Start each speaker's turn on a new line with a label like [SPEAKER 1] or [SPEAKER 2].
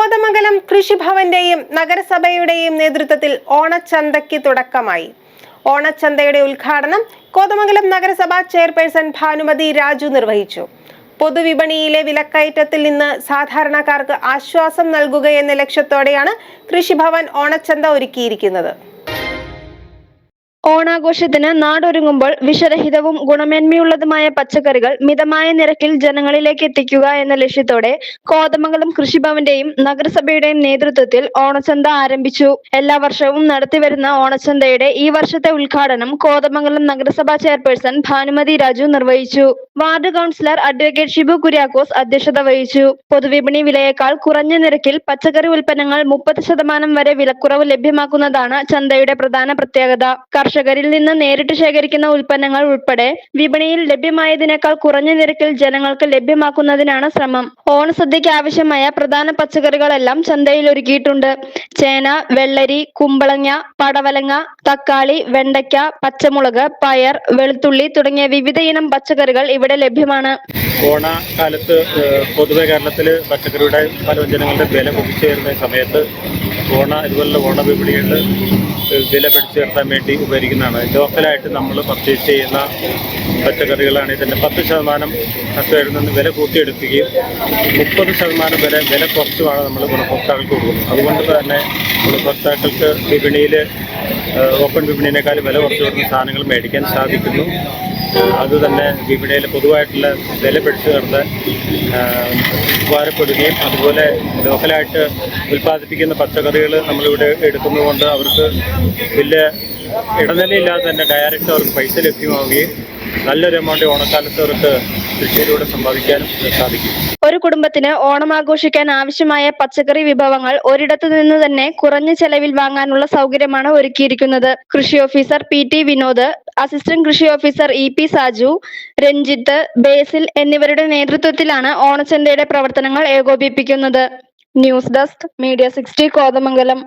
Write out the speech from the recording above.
[SPEAKER 1] കോതമംഗലം കൃഷിഭവന്റെയും നഗരസഭയുടെയും നേതൃത്വത്തിൽ ഓണച്ചന്തയ്ക്ക് തുടക്കമായി. ഓണച്ചന്തയുടെ ഉദ്ഘാടനം കോതമംഗലം നഗരസഭ ചെയർപേഴ്സൺ ഭാനുമതി രാജു നിർവഹിച്ചു. പൊതുവിപണിയിലെ വിലക്കയറ്റത്തിൽ നിന്ന് സാധാരണക്കാർക്ക് ആശ്വാസം നൽകുകയെന്ന ലക്ഷ്യത്തോടെയാണ് കൃഷിഭവൻ ഓണച്ചന്ത ഒരുക്കിയിരിക്കുന്നത്.
[SPEAKER 2] ഓണാഘോഷത്തിന് നാടൊരുങ്ങുമ്പോൾ വിഷരഹിതവും ഗുണമേന്മയുള്ളതുമായ പച്ചക്കറികൾ മിതമായ നിരക്കിൽ ജനങ്ങളിലേക്ക് എത്തിക്കുക എന്ന ലക്ഷ്യത്തോടെ കോതമംഗലം കൃഷിഭവന്റെയും നഗരസഭയുടെയും നേതൃത്വത്തിൽ ഓണച്ചന്ത ആരംഭിച്ചു. എല്ലാ വർഷവും നടത്തിവരുന്ന ഓണച്ചന്തയുടെ ഈ വർഷത്തെ ഉദ്ഘാടനം കോതമംഗലം നഗരസഭാ ചെയർപേഴ്സൺ ഭാനുമതി രാജു നിർവഹിച്ചു. Ward councillor advocate Shibu Kuriakose അധ്യക്ഷത വഹിച്ചു. പൊതുവിപണി വിലയേക്കാൾ കുറഞ്ഞ നിരക്കിൽ പച്ചക്കറി ഉൽപ്പന്നങ്ങൾ 30% വരെ വിലക്കുറവ് ലഭ്യമാക്കുന്നതാണ് ചന്തയുടെ പ്രധാന പ്രത്യേകത. കർഷകരിൽ നിന്ന് നേരിട്ട് ശേഖരിക്കുന്ന ഉൽപ്പന്നങ്ങൾ ഉൾപ്പെടെ വിപണിയിൽ ലഭ്യമായതിനേക്കാൾ കുറഞ്ഞ നിരക്കിൽ ജനങ്ങൾക്ക് ലഭ്യമാക്കുന്നതിനാണ് ശ്രമം. ഓണസദ്യയ്ക്ക് ആവശ്യമായ പ്രധാന പച്ചക്കറികളെല്ലാം ചന്തയിൽ ഒരുക്കിയിട്ടുണ്ട്. ചേന, വെള്ളരി, കുമ്പളങ്ങ, പടവലങ്ങ, തക്കാളി, വെണ്ടയ്ക്ക, പച്ചമുളക്, പയർ, വെളുത്തുള്ളി തുടങ്ങിയ വിവിധ ഇനം പച്ചക്കറികൾ ഇവിടെ ലഭ്യമാണ്.
[SPEAKER 3] ഓണക്കാലത്ത് പൊതുവെ കേരളത്തിൽ പച്ചക്കറിയുടെ പലവ്യഞ്ജനങ്ങളുടെ വില കുതിച്ചുയരുന്ന സമയത്ത് ഇതുപോലുള്ള ഓണവിപണികളിൽ വില പിടിച്ചുയർത്താൻ വേണ്ടി ഉപകരിക്കുന്നതാണ്. ലോക്കലായിട്ട് നമ്മൾ പർച്ചേസ് ചെയ്യുന്ന പച്ചക്കറികളാണ് ഇതിൻ്റെ 10% കർഷകരിൽ നിന്ന് വില കൂട്ടിയെടുക്കുകയും 30% വരെ വില കുറച്ചുമാണ് നമ്മൾ ഗുണഭോക്താക്കൾക്ക് കൊടുക്കുന്നത്. അതുകൊണ്ട് തന്നെ ഗുണഭോക്താക്കൾക്ക് വിപണിയിൽ ഓപ്പൺ വിപണിയേക്കാളും വില കുറച്ച് കൊടുക്കുന്ന സാധനങ്ങൾ മേടിക്കാൻ സാധിക്കുന്നു. അതുതന്നെ വിപണിയിൽ പൊതുവായിട്ടുള്ള വില പിടിച്ചു നിർത്താൻ ഉപകാരപ്പെടുകയും അതുപോലെ ലോക്കലായിട്ട് ഉൽപ്പാദിപ്പിക്കുന്ന പച്ചക്കറികൾ നമ്മളിവിടെ എടുക്കുന്നതുകൊണ്ട് അവർക്ക് വലിയ ഇടനിലയില്ലാതെ തന്നെ ഡയറക്റ്റ് അവർക്ക് പൈസ ലഭ്യമാവുകയും നല്ലൊരു എമൗണ്ട് ഓണക്കാലത്ത് അവർക്ക് കൃഷിയിലൂടെ സമ്പാദിക്കാനും സാധിക്കും.
[SPEAKER 2] ഒരു കുടുംബത്തിന് ഓണം ആഘോഷിക്കാൻ ആവശ്യമായ പച്ചക്കറി വിഭവങ്ങൾ ഒരിടത്തു നിന്ന് തന്നെ കുറഞ്ഞ ചെലവിൽ വാങ്ങാനുള്ള സൗകര്യമാണ് ഒരുക്കിയിരിക്കുന്നത്. കൃഷി ഓഫീസർ PT വിനോദ്, അസിസ്റ്റന്റ് കൃഷി officer EP Saju, Ranjith, Basil എന്നിവരുടെ നേതൃത്വത്തിലാണ് ഓണച്ചന്തയുടെ പ്രവർത്തനങ്ങൾ ഏകോപിപ്പിക്കുന്നത്. News desk, media 60 Kothamangalam.